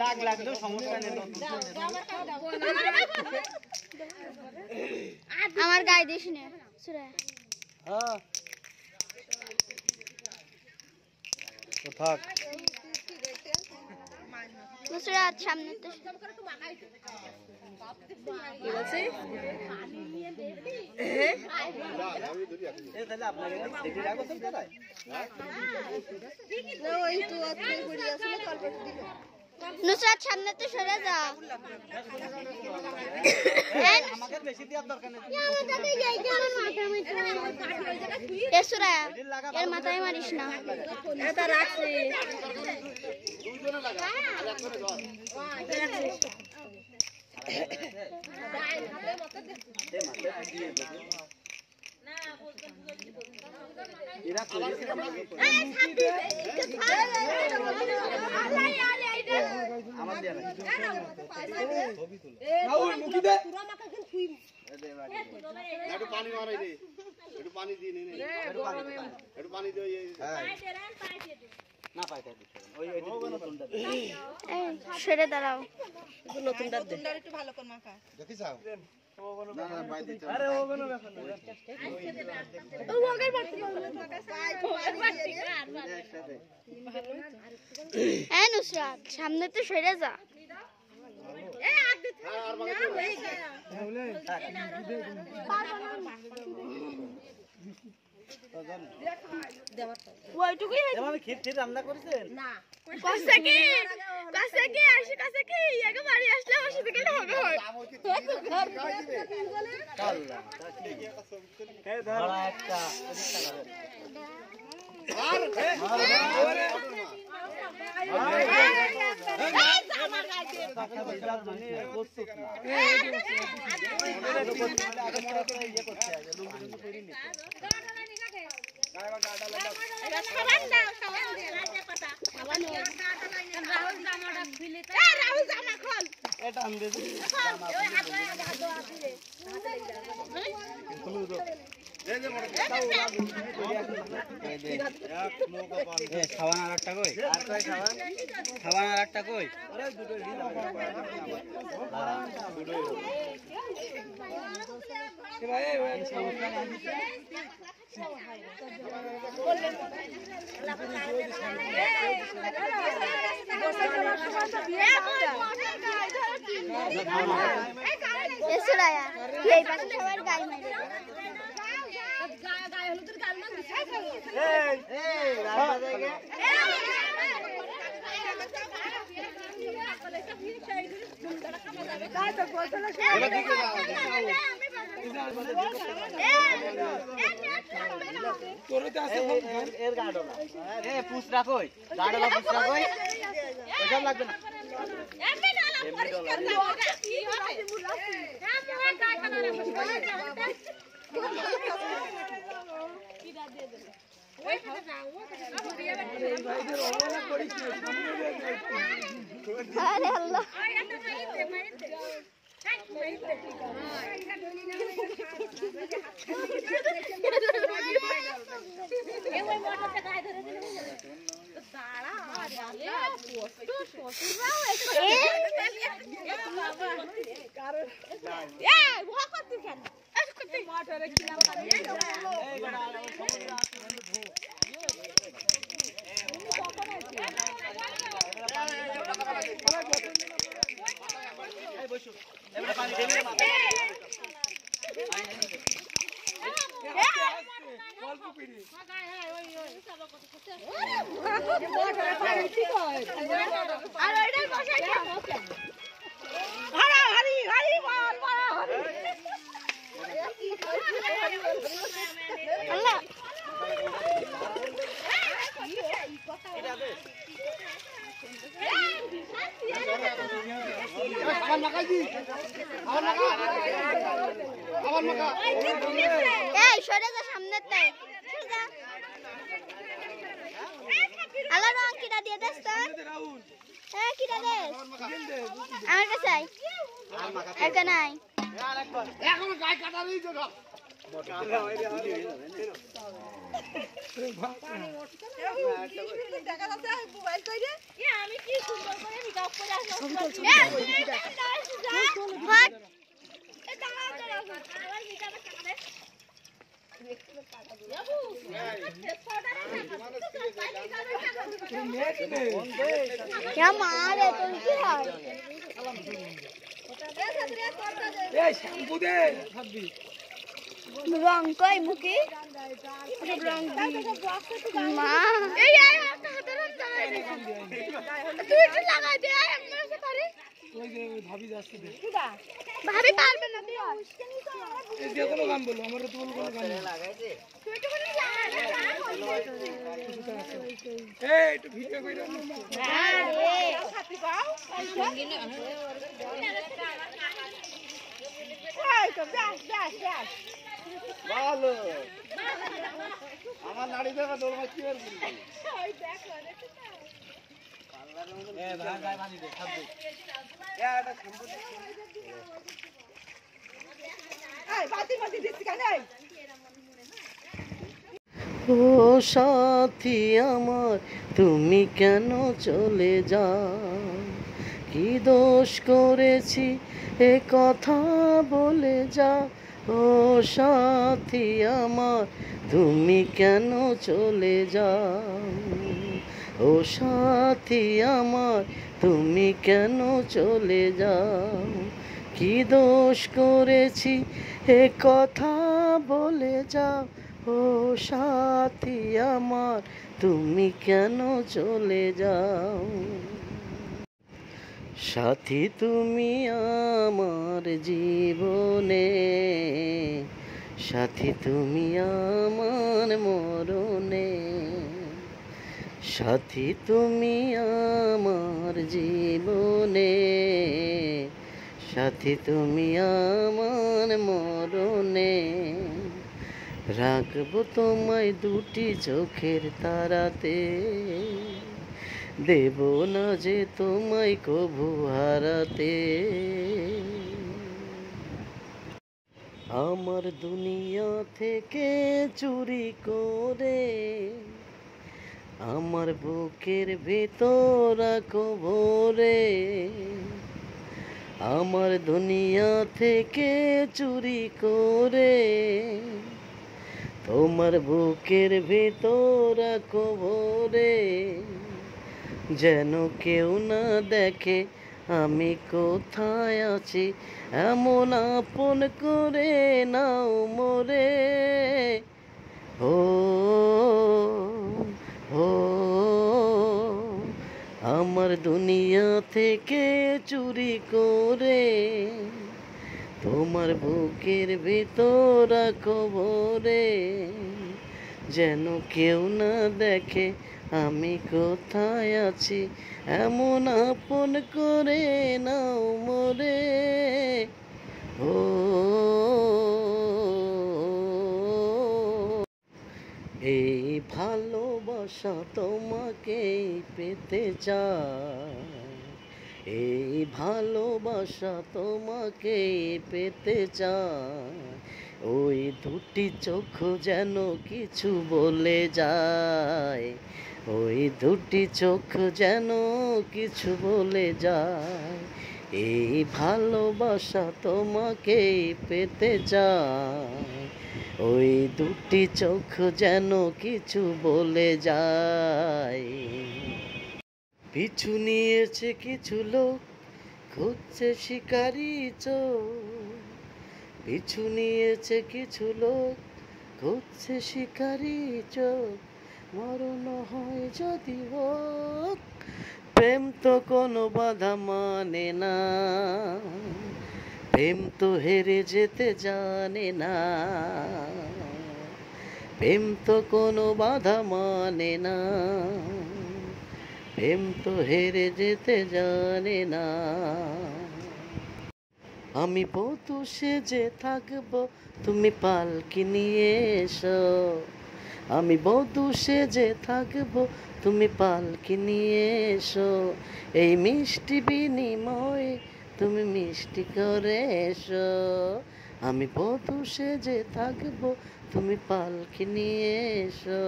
দাগ লাগলেও সমস্যা নেই। আমার গায়ে দিস না সুরা। হ্যাঁ তো থাক নুসরাত সামনে তো কি বলছিস? এই তাহলে আপনাকে দেখে রাখো তো দাদা। না ওই তো আজকে ঘুরে আসলে তারপর দিল। নুসরাত সামনে তো সরে যা। আমাকে বেশি দেওয়ার দরকার নেই। এ সুরা এর মাথায় মারিস না। এটা রাখছি। দুইজনে লাগা আর এক করে ধর এরা কইছে আমার দেয়া নাই। রাহুল মুখি দে একটু পানি মারাই রে একটু পানি দিয়ে নে একটু পানি দে না পাইতে দিতে ওই নতুনটা দে। এই সরে দাঁড়াও। নতুনটা দে। একটু ভালো করে মাখা। দেখি যাও না না বাই দিতে আরে ও কোনো ব্যাপার না। ও ওগের বাড়তি এ নুসরাত সামনে তো সরে যা। ওইটুকুই এভাবে ক্ষীর রান্না করেছেন? না কাছে কি আসে কাছে কি আগে বাড়ি আসলে আমার সাথে গেলে হবে হয়। আল্লাহ এই ধর একটা খাওয়ান আর একটা কই খাওয়ান আর একটা কই এই পাশে সবার গায়ে মারে। পুষরা কই গাড়লা পুষরা কই ওসব লাগবে না আরে আল্লাহ আবার মাখাই দি আবার মাখা আবার মাখা এই সরে যা সামনে তে সরে যা আলা রং কিটা দিয়ে দেস তো হ্যাঁ কিটা দেস আমার কাছে আই একটা নাই এখন গায় কাটারই জায়গা দেখা যাচ্ছে মোবাইল কইরে আমি কি সুন্দর করে নিকাও क्या मारे तुम की हाल रंग कोई मुकी रंग मां ए यार साधारण चला तू इट लगा दे हमने से करे ওই যে ভাবি যাচ্ছে দে ভাবি পারবে না তুই এই যে কোনো গান বলো আমরা তো বলবো কোনো গান লাগাইছে তুই তো বলি লাগা এই একটু ভিডিও কইরা আরে সাথী পাও সঙ্গী না এই তো ব্যাস ব্যাস ব্যাস ভালো আমার নাড়ি দেখা দৌড় মারছি আর কি ওই দেখো দেখো এ ভাই ভাই পানি দে সব দে এই বাতি বাতি দিছি কেন এই ও সাথী আমার তুমি কেন চলে যাও কি দোষ করেছি এ কথা বলে যাও ও সাথী আমার তুমি কেন চলে যাও ও সাথী আমার তুমি কেন চলে যাও কি দোষ করেছি এ কথা বলে যাও ও সাথী আমার তুমি কেন চলে যাও সাথী তুমি আমার জীবনে সাথী তুমি আমার মরণে সাথী তুমি আমার জীবনে সাথী তুমি আমার মরণে রাখবো তোমায় দুটি চোখের তারাতে দেব না যে তোমায় কভু হারাতে আমার দুনিয়া থেকে চুরি করে আমার বুকের ভেতর রাখো ভরে আমার দুনিয়া থেকে চুরি করে তোমার বুকের ভেতর রাখো ভরে যেন কেউ না দেখে আমি কোথায় আছি এমন আপন করে নাও মোরে ও ও আমার দুনিয়া থেকে চুরি করে তোমার বুকের ভিতর রাখো ভরে যেন কেউ না দেখে আমি কোথায় আছি এমন আপন করে নাও মোরে ও এই ভালোবাসা তোমাকে পেতে চাই এই ভালোবাসা তোমাকে পেতে চাই ওই দুটি চোখ যেন কিছু বলে যায় ওই দুটি চোখ যেন কিছু বলে যায় এই ভালোবাসা তোমাকে পেতে চাই ওই দুটি চোখ যেন কিছু বলে যায় পিছু নিয়েছে কিছু লোক খুঁজছে শিকারি চোর পিছু নিয়েছে কিছু লোক খুঁজছে শিকারি চোখ মরণ হয় যদি হোক প্রেম তো কোনো বাধা মানে না প্রেম তো হেরে যেতে জানে না প্রেম তো কোনো বাধা মানে না প্রেম তো হেরে যেতে জানে না আমি বধূ সেজে থাকবো তুমি পালকি নিয়ে এসো আমি বধূ সেজে থাকবো তুমি পালকি নিয়ে এসো এই মিষ্টি বিনিময়ে তুমি মিষ্টি করে এসো আমি বধূ সেজে থাকবো তুমি পালকি নিয়ে এসো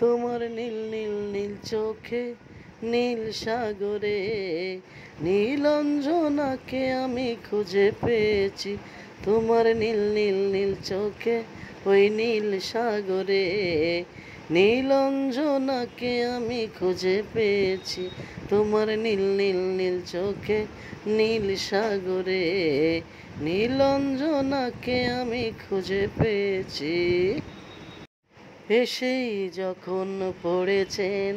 তোমার নীল নীল নীল চোখে নীল সাগরে, নীলঞ্জনাকে আমি খুঁজে পেয়েছি তোমার নীল নীল নীল চোখে ওই নীল সাগরে। নীলঞ্জনাকে আমি খুঁজে পেয়েছি তোমার নীল নীল নীল চোখে নীল সাগরে। নীলঞ্জনাকে আমি খুঁজে পেয়েছি। এসেই যখন পড়েছেন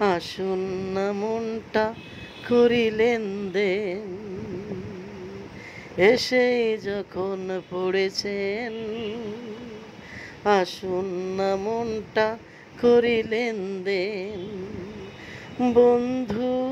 আসুন না মনটা করিলেন দেন। এসেই যখন পড়েছেন আসুন না মনটা করিলেন দেন। বন্ধু